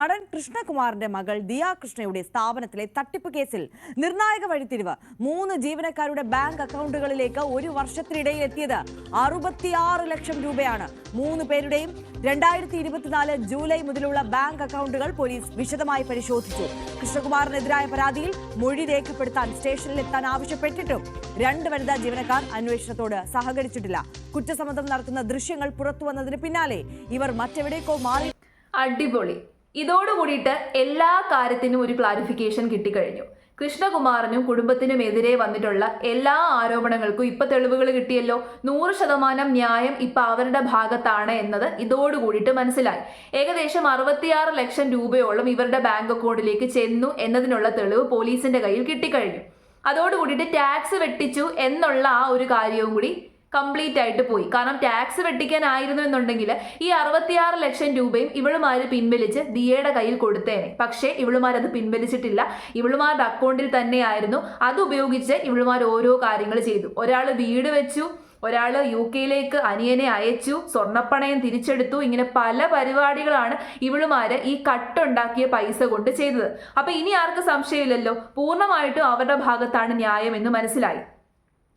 നടൻ കൃഷ്ണകുമാറിന്റെ മകൾ ദിയ കൃഷ്ണയുടെ സ്ഥാപനത്തിലെ തട്ടിപ്പ് കേസിൽ നിർണായക വഴിത്തിരിവ്. 3 ജീവനക്കാരുടെ ബാങ്ക് അക്കൗണ്ടുകളിലേക്ക് ഒരു വർഷത്തിനിടയിൽ എത്തിയത് 66 ലക്ഷം രൂപയാണ്. 3 പേരുടെയും 2024 ജൂലൈ മുതലുള്ള ബാങ്ക് അക്കൗണ്ടുകൾ പോലീസ് വിശദമായി പരിശോധിച്ചു. കൃഷ്ണകുമാറിനെതിരായ പരാതിയിൽ മൊഴി രേഖപ്പെടുത്താൻ സ്റ്റേഷനിൽ എത്താൻ ആവശ്യപ്പെട്ടിട്ടും 2 വനിതാ ജീവനക്കാർ അന്വേഷണത്തോട് സഹകരിച്ചിട്ടില്ല. കുറ്റസമ്മതം നടത്തുന്ന ദൃശ്യങ്ങൾ പുറത്തുവന്നതിന് പിന്നാലെ ഇവർ മറ്റെവിടേക്കോ മാറി. അടിപൊളി. ഇതോടുകൂടിയിട്ട് എല്ലാ കാര്യത്തിനും ഒരു ക്ലാരിഫിക്കേഷൻ കിട്ടിക്കഴിഞ്ഞു. കൃഷ്ണകുമാറിനും കുടുംബത്തിനുമെതിരെ വന്നിട്ടുള്ള എല്ലാ ആരോപണങ്ങൾക്കും ഇപ്പൊ തെളിവുകൾ കിട്ടിയല്ലോ. 100% ന്യായം ഇപ്പൊ അവരുടെ ഭാഗത്താണ് എന്നത് ഇതോടുകൂടിയിട്ട് മനസ്സിലായി. ഏകദേശം 66 ലക്ഷം രൂപയോളം ഇവരുടെ ബാങ്ക് അക്കൗണ്ടിലേക്ക് ചെന്നു എന്നതിനുള്ള തെളിവ് പോലീസിന്റെ കയ്യിൽ കിട്ടിക്കഴിഞ്ഞു. അതോടുകൂടിയിട്ട് ടാക്സ് വെട്ടിച്ചു എന്നുള്ള ആ ഒരു കാര്യവും കൂടി കംപ്ലീറ്റ് ആയിട്ട് പോയി. കാരണം ടാക്സ് വെട്ടിക്കാനായിരുന്നു എന്നുണ്ടെങ്കിൽ ഈ 66 ലക്ഷം രൂപയും ഇവളുമാര് പിൻവലിച്ച് ദിയയുടെ കയ്യിൽ കൊടുത്തേനെ. പക്ഷേ ഇവളുമാരത് പിൻവലിച്ചിട്ടില്ല. ഇവളുമാരുടെ അക്കൗണ്ടിൽ തന്നെയായിരുന്നു. അത് ഉപയോഗിച്ച് ഇവളുമാർ ഓരോ കാര്യങ്ങൾ ചെയ്തു. ഒരാൾ വീട് വെച്ചു, ഒരാൾ UK അനിയനെ അയച്ചു, സ്വർണ്ണപ്പണയം തിരിച്ചെടുത്തു. ഇങ്ങനെ പല പരിപാടികളാണ് ഇവളുമാര് ഈ കട്ടുണ്ടാക്കിയ പൈസ കൊണ്ട് ചെയ്തത്. അപ്പൊ ഇനി ആർക്കും സംശയമില്ലല്ലോ, പൂർണ്ണമായിട്ടും അവരുടെ ഭാഗത്താണ് ന്യായം എന്ന് മനസ്സിലായി.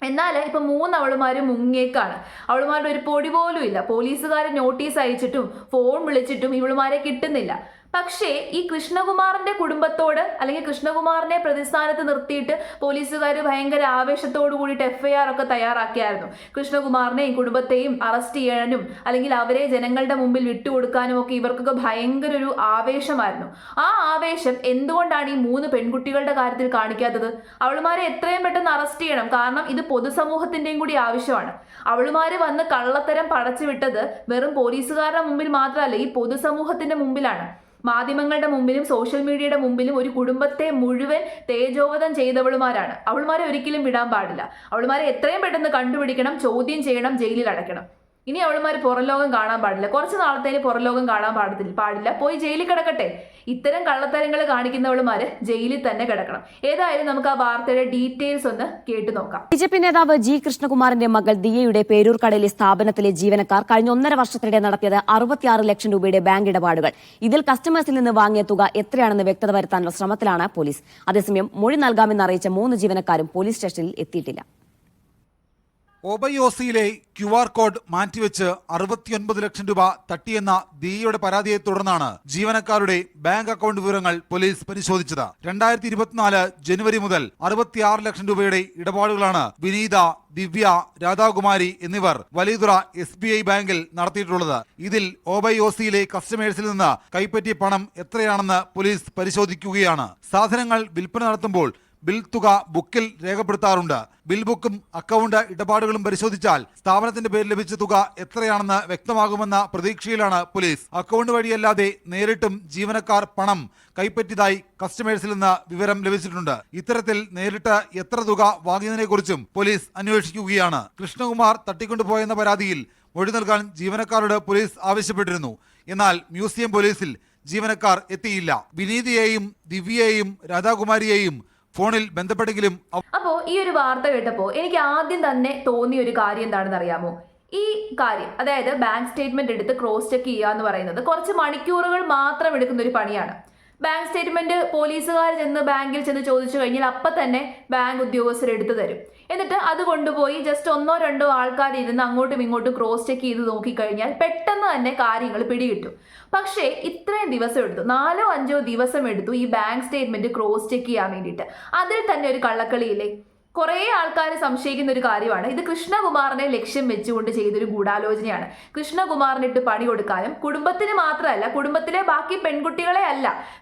എന്നാൽ ഇപ്പൊ 3 അവളുമാരും മുങ്ങേക്കാണ്. അവളുമാരുടെ ഒരു പൊടി പോലും ഇല്ല. പോലീസുകാരെ നോട്ടീസ് അയച്ചിട്ടും ഫോൺ വിളിച്ചിട്ടും ഇവളുമാരെ കിട്ടുന്നില്ല. പക്ഷേ ഈ കൃഷ്ണകുമാറിന്റെ കുടുംബത്തോട് അല്ലെങ്കിൽ കൃഷ്ണകുമാറിനെ പ്രതിസ്ഥാനത്ത് നിർത്തിയിട്ട് പോലീസുകാർ ഭയങ്കര ആവേശത്തോടു കൂടിയിട്ട് FIR ഒക്കെ തയ്യാറാക്കിയായിരുന്നു. കൃഷ്ണകുമാറിനെയും കുടുംബത്തെയും അറസ്റ്റ് ചെയ്യാനും അല്ലെങ്കിൽ അവരെ ജനങ്ങളുടെ മുമ്പിൽ വിട്ടുകൊടുക്കാനും ഒക്കെ ഇവർക്കൊക്കെ ഭയങ്കര ഒരു ആവേശമായിരുന്നു. ആ ആവേശം എന്തുകൊണ്ടാണ് ഈ 3 പെൺകുട്ടികളുടെ കാര്യത്തിൽ കാണിക്കാത്തത്? അവളുമാരെ എത്രയും പെട്ടെന്ന് അറസ്റ്റ് ചെയ്യണം. കാരണം ഇത് പൊതുസമൂഹത്തിന്റെയും കൂടി ആവശ്യമാണ്. അവളുമാര് വന്ന് കള്ളത്തരം പടച്ചു വിട്ടത് വെറും പോലീസുകാരുടെ മുമ്പിൽ മാത്രമല്ല, ഈ പൊതുസമൂഹത്തിന്റെ മുമ്പിലാണ്. മാധ്യമങ്ങളുടെ മുമ്പിലും സോഷ്യൽ മീഡിയയുടെ മുമ്പിലും ഒരു കുടുംബത്തെ മുഴുവൻ തേജോവധം ചെയ്തവളുമാരാണ്. അവളുമാരെ ഒരിക്കലും വിടാൻ പാടില്ല. അവളുമാരെ എത്രയും പെട്ടെന്ന് കണ്ടുപിടിക്കണം, ചോദ്യം ചെയ്യണം, ജയിലിൽ അടയ്ക്കണം. ഇനി അവളുമാർ പുറം ലോകം കാണാൻ പാടില്ല. കുറച്ച് നാളത്തേന് പുറം ലോകം കാണാൻ പാടില്ല. പോയി ജയിലിൽ കിടക്കട്ടെ. ഇത്തരം കള്ളത്തരങ്ങൾ കാണിക്കുന്നവളുമാര് ജയിലിൽ തന്നെ കിടക്കണം. ഏതായാലും നമുക്ക് ആ വാർത്തയുടെ ഡീറ്റെയിൽസ് ഒന്ന് കേട്ടു നോക്കാം. BJP നേതാവ് G കൃഷ്ണകുമാറിന്റെ മകൾ ദിയയുടെ പേരൂർക്കടയിലെ സ്ഥാപനത്തിലെ ജീവനക്കാർ കഴിഞ്ഞ 1.5 വർഷത്തിനിടെ നടത്തിയത് 66 ലക്ഷം രൂപയുടെ ബാങ്ക് ഇടപാടുകൾ. ഇതിൽ കസ്റ്റമേഴ്സിൽ നിന്ന് വാങ്ങിയ തുക എത്രയാണെന്ന് വ്യക്തത വരുത്താനുള്ള ശ്രമത്തിലാണ് പോലീസ്. അതേസമയം മൊഴി നൽകാമെന്ന് അറിയിച്ച 3 ജീവനക്കാരും പോലീസ് സ്റ്റേഷനിൽ എത്തിയിട്ടില്ല. ഒബയോസിയിലെ QR കോഡ് മാറ്റിവെച്ച് 69 ലക്ഷം രൂപ തട്ടിയെന്ന ദിയയുടെ പരാതിയെ തുടർന്നാണ് ജീവനക്കാരുടെ ബാങ്ക് അക്കൗണ്ട് വിവരങ്ങൾ പോലീസ് പരിശോധിച്ചത്. 2024 ജനുവരി മുതൽ 66 ലക്ഷം രൂപയുടെ ഇടപാടുകളാണ് വിനീത, ദിവ്യ, രാധാകുമാരി എന്നിവർ വലിയതുറ SBI ബാങ്കിൽ നടത്തിയിട്ടുള്ളത്. ഇതിൽ ഒബയോസിയിലെ കസ്റ്റമേഴ്സിൽ നിന്ന് കൈപ്പറ്റിയ പണം എത്രയാണെന്ന് പോലീസ് പരിശോധിക്കുകയാണ്. സാധനങ്ങൾ വിൽപ്പന നടത്തുമ്പോൾ ബിൽ തുക ബുക്കിൽ രേഖപ്പെടുത്താറുണ്ട്. ബിൽ ബുക്കും അക്കൗണ്ട് ഇടപാടുകളും പരിശോധിച്ചാൽ സ്ഥാപനത്തിന്റെ പേരിൽ ലഭിച്ച തുക എത്രയാണെന്ന് വ്യക്തമാകുമെന്ന പ്രതീക്ഷയിലാണ് പോലീസ്. അക്കൗണ്ട് വഴിയല്ലാതെ നേരിട്ടും ജീവനക്കാർ പണം കൈപ്പറ്റിയതായി കസ്റ്റമേഴ്സിൽ നിന്ന് വിവരം ലഭിച്ചിട്ടുണ്ട്. ഇത്തരത്തിൽ നേരിട്ട് എത്ര തുക വാങ്ങിയതിനെ കുറിച്ചും പോലീസ് അന്വേഷിക്കുകയാണ്. കൃഷ്ണകുമാർ തട്ടിക്കൊണ്ടുപോയെന്ന പരാതിയിൽ മൊഴി നൽകാൻ ജീവനക്കാരോട് പോലീസ് ആവശ്യപ്പെട്ടിരുന്നു. എന്നാൽ മ്യൂസിയം പോലീസിൽ ജീവനക്കാർ എത്തിയില്ല. വിനീതയെയും ദിവ്യയെയും രാധാകുമാരിയെയും ഫോണിൽ ബന്ധപ്പെട്ടെങ്കിലും. അപ്പോ ഈ ഒരു വാർത്ത കേട്ടപ്പോൾ എനിക്ക് ആദ്യം തന്നെ തോന്നിയ ഒരു കാര്യം എന്താണെന്ന് അറിയാമോ? ഈ കാര്യം, അതായത് ബാങ്ക് സ്റ്റേറ്റ്മെന്റ് എടുത്ത് ക്രോസ് ചെക്ക് ചെയ്യുക എന്ന് പറയുന്നത് കുറച്ച് മണിക്കൂറുകൾ മാത്രം എടുക്കുന്ന ഒരു പണിയാണ്. ബാങ്ക് സ്റ്റേറ്റ്മെന്റ് പോലീസുകാർ ചെന്ന് ബാങ്കിൽ ചെന്ന് ചോദിച്ചു കഴിഞ്ഞാൽ അപ്പം തന്നെ ബാങ്ക് ഉദ്യോഗസ്ഥർ എടുത്തു തരും. എന്നിട്ട് അത് കൊണ്ടുപോയി ജസ്റ്റ് 1-2 ആൾക്കാർ ഇരുന്ന് അങ്ങോട്ടും ഇങ്ങോട്ടും ക്രോസ് ചെക്ക് ചെയ്ത് നോക്കിക്കഴിഞ്ഞാൽ പെട്ടെന്ന് തന്നെ കാര്യങ്ങൾ പിടികിട്ടും. പക്ഷേ ഇത്രയും ദിവസം എടുത്തു, 4-5 ദിവസം എടുത്തു ഈ ബാങ്ക് സ്റ്റേറ്റ്മെന്റ് ക്രോസ് ചെക്ക് ചെയ്യാൻ വേണ്ടിയിട്ട്. അതിൽ തന്നെ ഒരു കള്ളക്കളിയില്ലേ? കുറേ ആൾക്കാർ സംശയിക്കുന്ന ഒരു കാര്യമാണ് ഇത് കൃഷ്ണകുമാറിനെ ലക്ഷ്യം വെച്ചുകൊണ്ട് ചെയ്തൊരു ഗൂഢാലോചനയാണ്. കൃഷ്ണകുമാറിനിട്ട് പണി കൊടുക്കാനും, കുടുംബത്തിന് മാത്രമല്ല, കുടുംബത്തിലെ ബാക്കി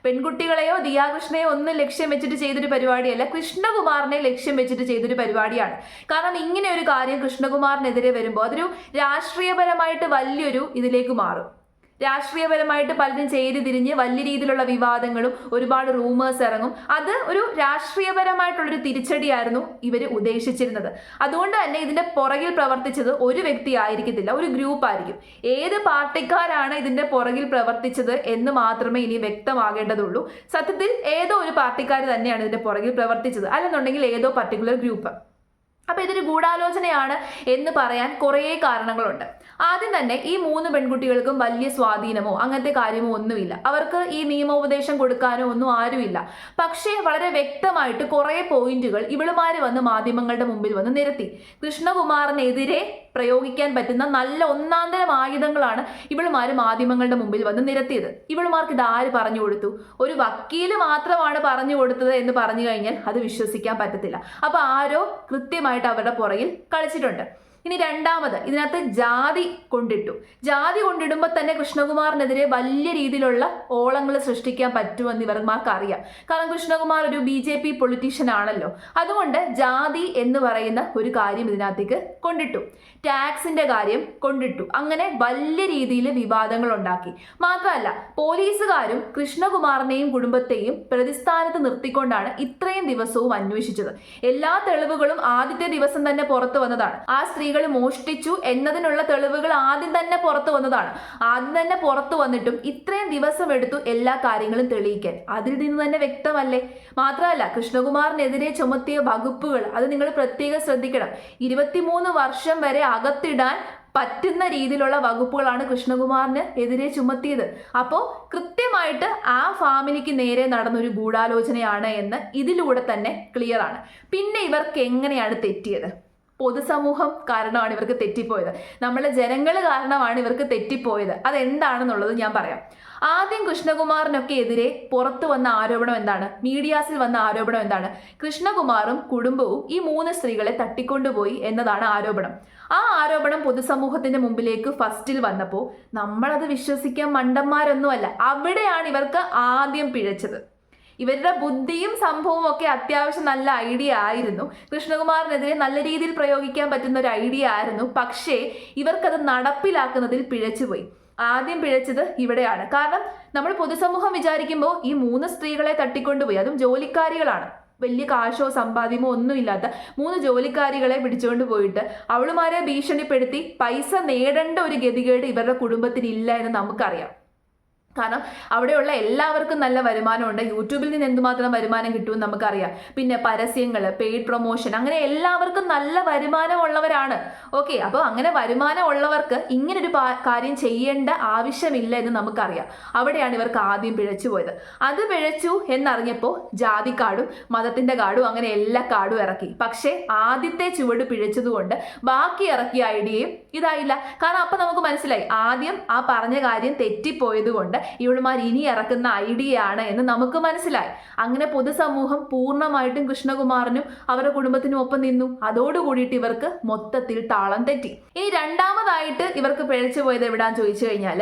പെൺകുട്ടികളെയോ ദിയാകൃഷ്ണയോ ഒന്നും ലക്ഷ്യം വെച്ചിട്ട് ചെയ്തൊരു പരിപാടിയല്ല, കൃഷ്ണകുമാറിനെ ലക്ഷ്യം വെച്ചിട്ട് ചെയ്തൊരു പരിപാടിയാണ്. കാരണം ഇങ്ങനെ ഒരു കാര്യം കൃഷ്ണകുമാറിനെതിരെ വരുമ്പോൾ അതൊരു രാഷ്ട്രീയപരമായിട്ട് വലിയൊരു ഇതിലേക്ക് മാറും. രാഷ്ട്രീയപരമായിട്ട് പലരും ചേരി തിരിഞ്ഞ് വലിയ രീതിയിലുള്ള വിവാദങ്ങളും ഒരുപാട് റൂമേഴ്സ് ഇറങ്ങും. അത് ഒരു രാഷ്ട്രീയപരമായിട്ടുള്ളൊരു തിരിച്ചടിയായിരുന്നു ഇവർ ഉദ്ദേശിച്ചിരുന്നത്. അതുകൊണ്ട് തന്നെ ഇതിന്റെ പുറകിൽ പ്രവർത്തിച്ചത് ഒരു വ്യക്തി ആയിരിക്കത്തില്ല, ഒരു ഗ്രൂപ്പ് ആയിരിക്കും. ഏത് പാർട്ടിക്കാരാണ് ഇതിന്റെ പുറകിൽ പ്രവർത്തിച്ചത് എന്ന് മാത്രമേ ഇനി വ്യക്തമാകേണ്ടതുള്ളൂ. സത്യത്തിൽ ഏതോ ഒരു പാർട്ടിക്കാർ തന്നെയാണ് ഇതിന്റെ പുറകിൽ പ്രവർത്തിച്ചത്, അല്ലെന്നുണ്ടെങ്കിൽ ഏതോ പർട്ടിക്കുലർ ഗ്രൂപ്പ്. അപ്പൊ ഇതൊരു ഗൂഢാലോചനയാണ് എന്ന് പറയാൻ കുറേ കാരണങ്ങളുണ്ട്. ആദ്യം തന്നെ ഈ 3 പെൺകുട്ടികൾക്കും വലിയ സ്വാധീനമോ അങ്ങനത്തെ കാര്യമോ ഒന്നുമില്ല. അവർക്ക് ഈ നിയമോപദേശം കൊടുക്കാനോ ഒന്നും ആരുമില്ല. പക്ഷേ വളരെ വ്യക്തമായിട്ട് കുറേ പോയിന്റുകൾ ഇവളുമാര് വന്ന് മാധ്യമങ്ങളുടെ മുമ്പിൽ വന്ന് നിരത്തി. കൃഷ്ണകുമാറിനെതിരെ പ്രയോഗിക്കാൻ പറ്റുന്ന നല്ല ഒന്നാന്തരം ആയുധങ്ങളാണ് ഇവളുമാര് മാധ്യമങ്ങളുടെ മുമ്പിൽ വന്ന് നിരത്തിയത്. ഇവളുമാർക്ക് ഇത് ആര് പറഞ്ഞു കൊടുത്തു? ഒരു വക്കീല് മാത്രമാണ് പറഞ്ഞു കൊടുത്തത് എന്ന് പറഞ്ഞു കഴിഞ്ഞാൽ അത് വിശ്വസിക്കാൻ പറ്റത്തില്ല. അപ്പൊ ആരോ കൃത്യമായിട്ട് അവരുടെ പുറകിൽ കളിച്ചിട്ടുണ്ട്. ഇനി രണ്ടാമത് ഇതിനകത്ത് ജാതി കൊണ്ടിട്ടു. ജാതി കൊണ്ടിടുമ്പോൾ തന്നെ കൃഷ്ണകുമാറിനെതിരെ വലിയ രീതിയിലുള്ള ഓളങ്ങൾ സൃഷ്ടിക്കാൻ പറ്റുമെന്ന് ഇവർമാർക്ക് അറിയാം. കാരണം കൃഷ്ണകുമാർ ഒരു BJP പൊളിറ്റീഷ്യൻ ആണല്ലോ. അതുകൊണ്ട് ജാതി എന്ന് പറയുന്ന ഒരു കാര്യം ഇതിനകത്തേക്ക് കൊണ്ടിട്ടു. ടാക്സിന്റെ കാര്യം കൊണ്ടിട്ടു. അങ്ങനെ വലിയ രീതിയിൽ വിവാദങ്ങൾ ഉണ്ടാക്കി. മാത്രമല്ല പോലീസുകാരും കൃഷ്ണകുമാറിനെയും കുടുംബത്തെയും പ്രതിസ്ഥാനത്ത് നിർത്തിക്കൊണ്ടാണ് ഇത്രയും ദിവസവും അന്വേഷിച്ചത്. എല്ലാ തെളിവുകളും ആദ്യത്തെ ദിവസം തന്നെ പുറത്തു വന്നതാണ്. ആ സ്ത്രീകൾ മോഷ്ടിച്ചു എന്നതിനുള്ള തെളിവുകൾ ആദ്യം തന്നെ പുറത്തു വന്നതാണ്. ആദ്യം തന്നെ പുറത്തു വന്നിട്ടും ഇത്രയും ദിവസം എടുത്തു എല്ലാ കാര്യങ്ങളും തെളിയിക്കാൻ. അതിൽ നിന്ന് തന്നെ വ്യക്തമല്ലേ? മാത്രമല്ല കൃഷ്ണകുമാറിനെതിരെ ചുമത്തിയ വകുപ്പുകൾ അത് നിങ്ങൾ പ്രത്യേകം ശ്രദ്ധിക്കണം. 23 വർഷം വരെ അകത്തിടാൻ പറ്റുന്ന രീതിയിലുള്ള വകുപ്പുകളാണ് കൃഷ്ണകുമാറിന് എതിരെ ചുമത്തിയത്. അപ്പോൾ കൃത്യമായിട്ട് ആ ഫാമിലിക്ക് നേരെ നടന്നൊരു ഗൂഢാലോചനയാണ് എന്ന് ഇതിലൂടെ തന്നെ ക്ലിയർ ആണ്. പിന്നെ ഇവർക്ക് എങ്ങനെയാണ് തെറ്റിയത്? പൊതുസമൂഹം കാരണമാണ് ഇവർക്ക് തെറ്റിപ്പോയത്. നമ്മളെ ജനങ്ങൾ കാരണമാണ് ഇവർക്ക് തെറ്റിപ്പോയത്. അതെന്താണെന്നുള്ളത് ഞാൻ പറയാം. ആദ്യം കൃഷ്ണകുമാറിനൊക്കെ എതിരെ പുറത്തു വന്ന ആരോപണം എന്താണ്? മീഡിയാസിൽ വന്ന ആരോപണം എന്താണ്? കൃഷ്ണകുമാറും കുടുംബവും ഈ 3 സ്ത്രീകളെ തട്ടിക്കൊണ്ടുപോയി എന്നതാണ് ആരോപണം. ആ ആരോപണം പൊതുസമൂഹത്തിന്റെ മുമ്പിലേക്ക് ഫസ്റ്റിൽ വന്നപ്പോൾ നമ്മളത് വിശ്വസിക്കാൻ മണ്ടന്മാരൊന്നുമല്ല. അവിടെയാണ് ഇവർക്ക് ആദ്യം പിഴച്ചത്. ഇവരുടെ ബുദ്ധിയും സംഭവവും ഒക്കെ അത്യാവശ്യം നല്ല ഐഡിയ ആയിരുന്നു. കൃഷ്ണകുമാറിനെതിരെ നല്ല രീതിയിൽ പ്രയോഗിക്കാൻ പറ്റുന്ന ഒരു ഐഡിയ ആയിരുന്നു. പക്ഷേ ഇവർക്കത് നടപ്പിലാക്കുന്നതിൽ പിഴച്ചുപോയി. ആദ്യം പിഴച്ചത് ഇവിടെയാണ്. കാരണം നമ്മൾ പൊതുസമൂഹം വിചാരിക്കുമ്പോൾ ഈ 3 സ്ത്രീകളെ തട്ടിക്കൊണ്ടുപോയി, അതും ജോലിക്കാരികളാണ്, വലിയ കാശോ സമ്പാദ്യമോ ഒന്നുമില്ലാത്ത 3 ജോലിക്കാരികളെ പിടിച്ചുകൊണ്ട് പോയിട്ട് അവളുമാരെ ഭീഷണിപ്പെടുത്തി പൈസ നേടേണ്ട ഒരു ഗതികേട് ഇവരുടെ കുടുംബത്തിന് ഇല്ല എന്ന് നമുക്കറിയാം. കാരണം അവിടെയുള്ള എല്ലാവർക്കും നല്ല വരുമാനമുണ്ട്. യൂട്യൂബിൽ നിന്ന് എന്തുമാത്രം വരുമാനം കിട്ടുമെന്ന് നമുക്കറിയാം. പിന്നെ പരസ്യങ്ങൾ, പെയ്ഡ് പ്രൊമോഷൻ, അങ്ങനെ എല്ലാവർക്കും നല്ല വരുമാനമുള്ളവരാണ്. ഓക്കെ, അപ്പോൾ അങ്ങനെ വരുമാനമുള്ളവർക്ക് ഇങ്ങനൊരു കാര്യം ചെയ്യേണ്ട ആവശ്യമില്ല എന്ന് നമുക്കറിയാം. അവിടെയാണ് ഇവർക്ക് ആദ്യം പിഴച്ചു പോയത്. അത് പിഴച്ചു എന്നറിഞ്ഞപ്പോൾ ജാതി കാർഡും മതത്തിന്റെ കാർഡും അങ്ങനെ എല്ലാ കാർഡും ഇറക്കി. പക്ഷേ ആദ്യത്തെ ചുവട് പിഴച്ചതുകൊണ്ട് ബാക്കി ഇറക്കിയ ഐഡിയയും ഇതായില്ല. കാരണം അപ്പം നമുക്ക് മനസ്സിലായി ആദ്യം ആ പറഞ്ഞ കാര്യം തെറ്റിപ്പോയത് കൊണ്ട് ഇവളുമാർ ഇനി ഇറക്കുന്ന ഐഡിയ ആണ് എന്ന് നമുക്ക് മനസ്സിലായി. അങ്ങനെ പൊതുസമൂഹം പൂർണ്ണമായിട്ടും കൃഷ്ണകുമാറിനും അവരുടെ കുടുംബത്തിനും ഒപ്പം നിന്നു. അതോടുകൂടിയിട്ട് ഇവർക്ക് മൊത്തത്തിൽ താളം തെറ്റി. ഇനി രണ്ടാമതായിട്ട് ഇവർക്ക് പിഴച്ചു പോയത് എവിടാന്ന് ചോദിച്ചു കഴിഞ്ഞാൽ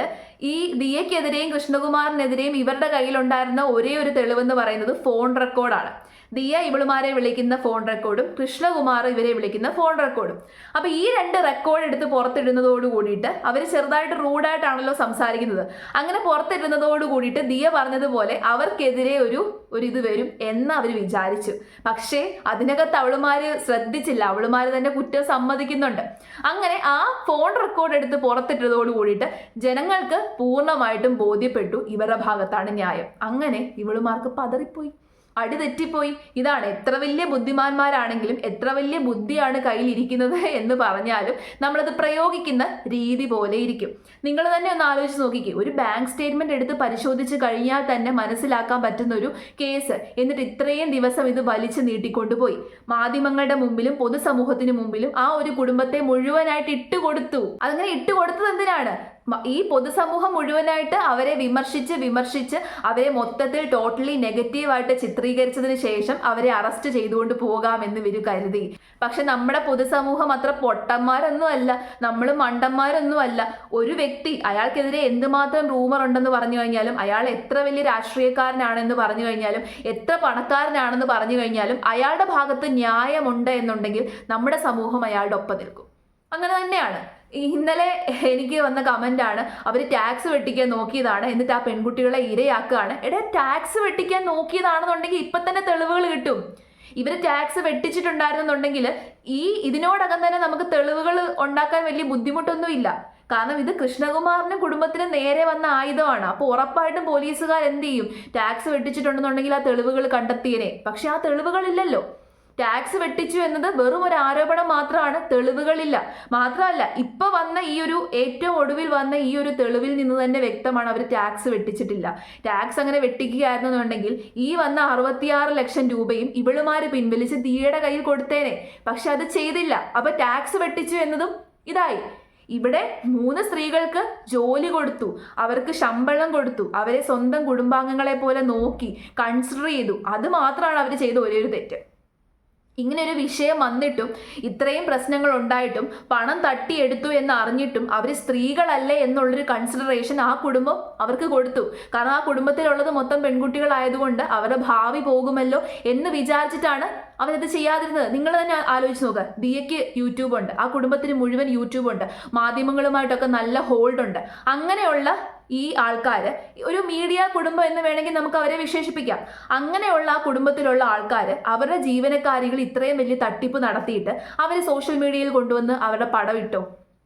ഈ ദിയക്കെതിരെയും കൃഷ്ണകുമാറിനെതിരെയും ഇവരുടെ കയ്യിലുണ്ടായിരുന്ന ഒരേ ഒരു തെളിവെന്ന് പറയുന്നത് ഫോൺ റെക്കോർഡാണ്. ദിയ ഇവളുമാരെ വിളിക്കുന്ന ഫോൺ റെക്കോർഡും കൃഷ്ണകുമാർ ഇവരെ വിളിക്കുന്ന ഫോൺ റെക്കോർഡും. അപ്പൊ ഈ 2 റെക്കോർഡ് എടുത്ത് പുറത്തിടുന്നതോട് കൂടിയിട്ട് അവർ ചെറുതായിട്ട് റൂഡായിട്ടാണല്ലോ സംസാരിക്കുന്നത്. അങ്ങനെ പുറത്തിടുന്നതോട് കൂടിയിട്ട് ദിയ പറഞ്ഞതുപോലെ അവർക്കെതിരെ ഒരു ഇത് വരും എന്ന് അവർ വിചാരിച്ചു. പക്ഷേ അതിനകത്ത് അവളുമാര് ശ്രദ്ധിച്ചില്ല. അവളുമാര് തന്നെ കുറ്റം സമ്മതിക്കുന്നുണ്ട്. അങ്ങനെ ആ ഫോൺ റെക്കോർഡ് എടുത്ത് പുറത്തിട്ടതോട് കൂടിയിട്ട് ജനങ്ങൾക്ക് പൂർണ്ണമായിട്ടും ബോധ്യപ്പെട്ടു ഇവരുടെ ഭാഗത്താണ് ന്യായം. അങ്ങനെ ഇവളുമാർക്ക് പതറിപ്പോയി, അടി തെറ്റിപ്പോയി. ഇതാണ്, എത്ര വലിയ ബുദ്ധിമാന്മാരാണെങ്കിലും എത്ര വലിയ ബുദ്ധിയാണ് കയ്യിലിരിക്കുന്നത് എന്ന് പറഞ്ഞാലും നമ്മളത് പ്രയോഗിക്കുന്ന രീതി പോലെ ഇരിക്കും. നിങ്ങൾ തന്നെ ഒന്ന് ആലോചിച്ച് നോക്കിക്കേ. ഒരു ബാങ്ക് സ്റ്റേറ്റ്മെന്റ് എടുത്ത് പരിശോധിച്ച് കഴിഞ്ഞാൽ തന്നെ മനസ്സിലാക്കാൻ പറ്റുന്ന ഒരു കേസ്, എന്നിട്ട് ഇത്രയും ദിവസം ഇത് വലിച്ചു നീട്ടിക്കൊണ്ടുപോയി മാധ്യമങ്ങളുടെ മുമ്പിലും പൊതുസമൂഹത്തിന് മുമ്പിലും ആ ഒരു കുടുംബത്തെ മുഴുവനായിട്ട് ഇട്ടുകൊടുത്തു. അതങ്ങനെ ഇട്ടുകൊടുത്തത് എന്തിനാണ്? ഈ പൊതുസമൂഹം മുഴുവനായിട്ട് അവരെ വിമർശിച്ച് അവരെ മൊത്തത്തിൽ ടോട്ടലി നെഗറ്റീവായിട്ട് ചിത്രീകരിച്ചതിന് ശേഷം അവരെ അറസ്റ്റ് ചെയ്തുകൊണ്ട് പോകാമെന്ന് ഇവർ കരുതി. പക്ഷെ നമ്മുടെ പൊതുസമൂഹം അത്ര പൊട്ടന്മാരൊന്നും അല്ല, നമ്മൾ മണ്ടന്മാരൊന്നും അല്ല. ഒരു വ്യക്തി അയാൾക്കെതിരെ എന്തുമാത്രം റൂമർ ഉണ്ടെന്ന് പറഞ്ഞു കഴിഞ്ഞാലും, അയാൾ എത്ര വലിയ രാഷ്ട്രീയക്കാരനാണെന്ന് പറഞ്ഞു കഴിഞ്ഞാലും, എത്ര പണക്കാരനാണെന്ന് പറഞ്ഞു കഴിഞ്ഞാലും, അയാളുടെ ഭാഗത്ത് ന്യായമുണ്ട് എന്നുണ്ടെങ്കിൽ നമ്മുടെ സമൂഹം അയാളുടെ ഒപ്പം നിൽക്കും. അങ്ങനെ തന്നെയാണ്. ഇന്നലെ എനിക്ക് വന്ന കമന്റ് ആണ്, അവർ ടാക്സ് വെട്ടിക്കാൻ നോക്കിയതാണ് എന്നിട്ട് ആ പെൺകുട്ടികളെ ഇരയാക്കുകയാണ്. ടാക്സ് വെട്ടിക്കാൻ നോക്കിയതാണെന്നുണ്ടെങ്കിൽ ഇപ്പൊ തന്നെ തെളിവുകൾ കിട്ടും. ഇവർ ടാക്സ് വെട്ടിച്ചിട്ടുണ്ടായിരുന്നുണ്ടെങ്കിൽ ഇതിനോടകം തന്നെ നമുക്ക് തെളിവുകൾ ഉണ്ടാക്കാൻ വലിയ ബുദ്ധിമുട്ടൊന്നുമില്ല. കാരണം ഇത് കൃഷ്ണകുമാറിനും കുടുംബത്തിനും നേരെ വന്ന ആയുധമാണ്. അപ്പോൾ ഉറപ്പായിട്ടും പോലീസുകാർ എന്ത് ചെയ്യും? ടാക്സ് വെട്ടിച്ചിട്ടുണ്ടെന്നുണ്ടെങ്കിൽ ആ തെളിവുകൾ കണ്ടെത്തിയനെ. പക്ഷെ ആ തെളിവുകളില്ലല്ലോ. ടാക്സ് വെട്ടിച്ചു എന്നത് വെറും ഒരു ആരോപണം മാത്രമാണ്, തെളിവുകളില്ല. മാത്രമല്ല ഇപ്പൊ വന്ന ഈ ഒരു ഏറ്റവും ഒടുവിൽ വന്ന ഈ ഒരു തെളിവിൽ നിന്ന് തന്നെ വ്യക്തമാണ് അവർ ടാക്സ് വെട്ടിച്ചിട്ടില്ല. ടാക്സ് അങ്ങനെ വെട്ടിക്കുകയായിരുന്നുണ്ടെങ്കിൽ ഈ വന്ന 66 ലക്ഷം രൂപയും ഇവളുമാര് പിൻവലിച്ച് ദിയയുടെ കയ്യിൽ കൊടുത്തേനെ. പക്ഷെ അത് ചെയ്തില്ല. അപ്പൊ ടാക്സ് വെട്ടിച്ചു എന്നതും ഇതായി. ഇവിടെ 3 സ്ത്രീകൾക്ക് ജോലി കൊടുത്തു, അവർക്ക് ശമ്പളം കൊടുത്തു, അവരെ സ്വന്തം കുടുംബാംഗങ്ങളെ പോലെ നോക്കി കൺസിഡർ ചെയ്തു. അത് മാത്രമാണ് അവർ ചെയ്ത ഒരേ ഒരു തെറ്റ്. ഇങ്ങനെ ഒരു വിഷയം വന്നിട്ടും ഇത്രയും പ്രശ്നങ്ങൾ ഉണ്ടായിട്ടും പണം തട്ടിയെടുത്തു എന്ന് അറിഞ്ഞിട്ടും അവർ സ്ത്രീകളല്ലേ എന്നുള്ളൊരു കൺസിഡറേഷൻ ആ കുടുംബം അവർക്ക് കൊടുത്തു. കാരണം ആ കുടുംബത്തിലുള്ളത് മൊത്തം പെൺകുട്ടികളായതുകൊണ്ട് അവരുടെ ഭാവി പോകുമല്ലോ എന്ന് വിചാരിച്ചിട്ടാണ് അവരത് ചെയ്യാതിരുന്നത്. നിങ്ങൾ തന്നെ ആലോചിച്ച് നോക്കുക. ദിയയ്ക്ക് യൂട്യൂബ് ഉണ്ട്, ആ കുടുംബത്തിന് മുഴുവൻ യൂട്യൂബ് ഉണ്ട്, മാധ്യമങ്ങളുമായിട്ടൊക്കെ നല്ല ഹോൾഡ് ഉണ്ട്. അങ്ങനെയുള്ള ഈ ആൾക്കാർ ഒരു മീഡിയ കുടുംബം എന്ന് വേണമെങ്കിൽ നമുക്ക് അവരെ വിശേഷിപ്പിക്കാം. അങ്ങനെയുള്ള ആ കുടുംബത്തിലുള്ള ആൾക്കാർ അവരുടെ ജീവനക്കാരികൾ ഇത്രയും വലിയ തട്ടിപ്പ് നടത്തിയിട്ട് അവർ സോഷ്യൽ മീഡിയയിൽ കൊണ്ടുവന്ന് അവരുടെ പടം ഇട്ടോ.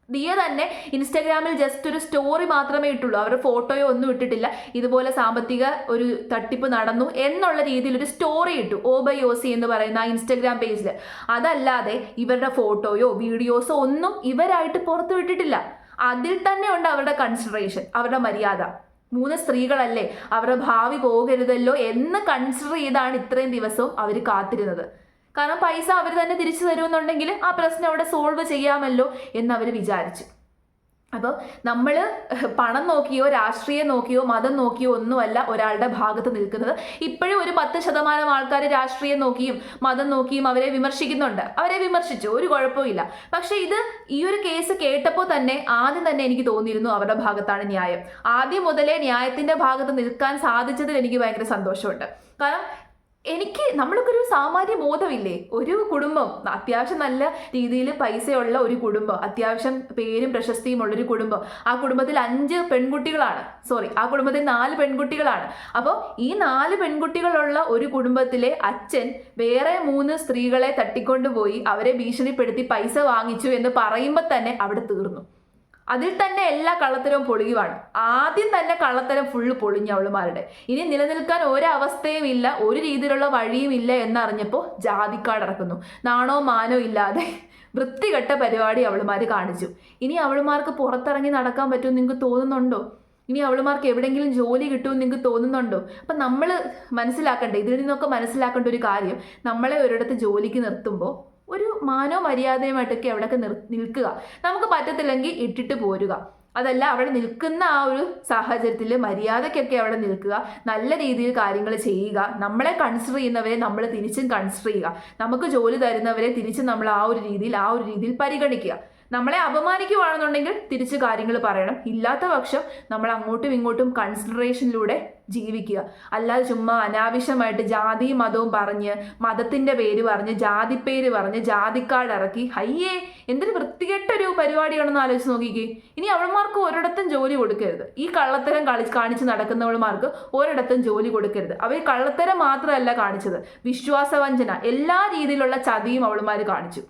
ദിയ തന്നെ ഇൻസ്റ്റാഗ്രാമിൽ ജസ്റ്റ് ഒരു സ്റ്റോറി മാത്രമേ ഇട്ടുള്ളൂ, അവരുടെ ഫോട്ടോയോ ഒന്നും ഇട്ടിട്ടില്ല. ഇതുപോലെ സാമ്പത്തിക ഒരു തട്ടിപ്പ് നടന്നു എന്നുള്ള രീതിയിൽ ഒരു സ്റ്റോറി ഇട്ടു OBYOC എന്ന് പറയുന്ന ആ ഇൻസ്റ്റാഗ്രാം പേജിൽ. അതല്ലാതെ ഇവരുടെ ഫോട്ടോയോ വീഡിയോസോ ഒന്നും ഇവരായിട്ട് പുറത്തു വിട്ടിട്ടില്ല. അതിൽ തന്നെ ഉണ്ട് അവരുടെ കൺസിഡറേഷൻ, അവരുടെ മര്യാദ. 3 സ്ത്രീകളല്ലേ, അവരുടെ ഭാവി പോകരുതല്ലോ എന്ന് കൺസിഡർ ചെയ്താണ് ഇത്രയും ദിവസവും അവർ കാത്തിരുന്നത്. കാരണം പൈസ അവർ തന്നെ തിരിച്ചു തരുമെന്നുണ്ടെങ്കിൽ ആ പ്രശ്നം അവിടെ സോൾവ് ചെയ്യാമല്ലോ എന്ന് അവർ വിചാരിച്ചു. അപ്പോൾ നമ്മൾ പണം നോക്കിയോ രാഷ്ട്രീയം നോക്കിയോ മതം നോക്കിയോ ഒന്നുമല്ല ഒരാളുടെ ഭാഗത്ത് നിൽക്കുന്നത്. ഇപ്പോഴും ഒരു 10% ആൾക്കാർ രാഷ്ട്രീയം നോക്കിയും മതം നോക്കിയും അവരെ വിമർശിക്കുന്നുണ്ട്. അവരെ വിമർശിച്ചു, ഒരു കുഴപ്പമില്ല. പക്ഷെ ഈ ഒരു കേസ് കേട്ടപ്പോൾ തന്നെ ആദ്യം തന്നെ എനിക്ക് തോന്നിയിരുന്നു അവരുടെ ഭാഗത്താണ് ന്യായം. ആദ്യം മുതലേ ന്യായത്തിന്റെ ഭാഗത്ത് നിൽക്കാൻ സാധിച്ചതിൽ എനിക്ക് ഭയങ്കര സന്തോഷമുണ്ട്. കാരണം നമ്മൾക്ക് ഒരു സാമാന്യ ബോധമില്ലേ? ഒരു കുടുംബം അത്യാവശ്യം നല്ല രീതിയിൽ പൈസയുള്ള ഒരു കുടുംബം, അത്യാവശ്യം പേരും പ്രശസ്തിയും ഉള്ളൊരു കുടുംബം, ആ കുടുംബത്തിൽ 5 പെൺകുട്ടികളാണ്, ആ കുടുംബത്തിൽ 4 പെൺകുട്ടികളാണ്. അപ്പോൾ ഈ 4 പെൺകുട്ടികളുള്ള ഒരു കുടുംബത്തിലെ അച്ഛൻ വേറെ 3 സ്ത്രീകളെ തട്ടിക്കൊണ്ടുപോയി അവരെ ഭീഷണിപ്പെടുത്തി പൈസ വാങ്ങിച്ചു എന്ന് പറയുമ്പോൾ തന്നെ അവിടെ തീർന്നു. അതിൽ തന്നെ എല്ലാ കള്ളത്തരവും പൊളിയുവാണ്. ആദ്യം തന്നെ കള്ളത്തരം ഫുള്ള് പൊളിഞ്ഞു അവളുമാരുടെ. ഇനി നിലനിൽക്കാൻ ഒരവസ്ഥയും ഇല്ല, ഒരു രീതിയിലുള്ള വഴിയും ഇല്ല എന്നറിഞ്ഞപ്പോൾ ജാതിക്കാട് ഇറക്കുന്നു. നാണോ മാനോ ഇല്ലാതെ വൃത്തികെട്ട പരിപാടി അവളുമാർ കാണിച്ചു. ഇനി അവളുമാർക്ക് പുറത്തിറങ്ങി നടക്കാൻ പറ്റുമെന്ന് നിങ്ങൾക്ക് തോന്നുന്നുണ്ടോ? ഇനി അവളുമാർക്ക് എവിടെയെങ്കിലും ജോലി കിട്ടുമെന്ന് നിങ്ങൾക്ക് തോന്നുന്നുണ്ടോ? അപ്പം നമ്മൾ മനസ്സിലാക്കേണ്ട, ഇതിൽ നിന്നൊക്കെ മനസ്സിലാക്കേണ്ട ഒരു കാര്യം, നമ്മളെ ഒരിടത്ത് ജോലിക്ക് നിർത്തുമ്പോൾ ഒരു മാനോ മര്യാദയുമായിട്ടൊക്കെ അവിടെയൊക്കെ നിൽക്കുക. നമുക്ക് പറ്റത്തില്ലെങ്കിൽ ഇട്ടിട്ട് പോരുക. അതല്ല, അവിടെ നിൽക്കുന്ന ആ ഒരു സാഹചര്യത്തിൽ മര്യാദയ്ക്കൊക്കെ അവിടെ നിൽക്കുക, നല്ല രീതിയിൽ കാര്യങ്ങൾ ചെയ്യുക. നമ്മളെ കൺസിഡർ ചെയ്യുന്നവരെ നമ്മൾ തിരിച്ചും കൺസിഡർ ചെയ്യുക. നമുക്ക് ജോലി തരുന്നവരെ തിരിച്ചും നമ്മൾ ആ ഒരു രീതിയിൽ പരിഗണിക്കുക. നമ്മളെ അപമാനിക്കുവാണെന്നുണ്ടെങ്കിൽ തിരിച്ച് കാര്യങ്ങൾ പറയണം. ഇല്ലാത്ത പക്ഷം നമ്മൾ അങ്ങോട്ടും ഇങ്ങോട്ടും കൺസിഡറേഷനിലൂടെ ജീവിക്കുക. അല്ലാതെ ചുമ്മാ അനാവശ്യമായിട്ട് ജാതിയും മതവും പറഞ്ഞ്, മതത്തിന്റെ പേര് പറഞ്ഞ്, ജാതിപ്പേര് പറഞ്ഞ്, ജാതിക്കാട് ഇറക്കി, അയ്യേ എന്തൊരു വൃത്തികെട്ടൊരു പരിപാടിയാണെന്ന് ആലോചിച്ച് നോക്കിക്കേ. ഇനി അവൾമാർക്ക് ഒരിടത്തും ജോലി കൊടുക്കരുത്. ഈ കള്ളത്തരം കാണിച്ച് നടക്കുന്നവൾമാർക്ക് ഒരിടത്തും ജോലി കൊടുക്കരുത്. അവർ കള്ളത്തരം മാത്രമല്ല കാണിച്ചത്, വിശ്വാസവഞ്ചന, എല്ലാ രീതിയിലുള്ള ചതിയും അവൾമാർ കാണിച്ചു.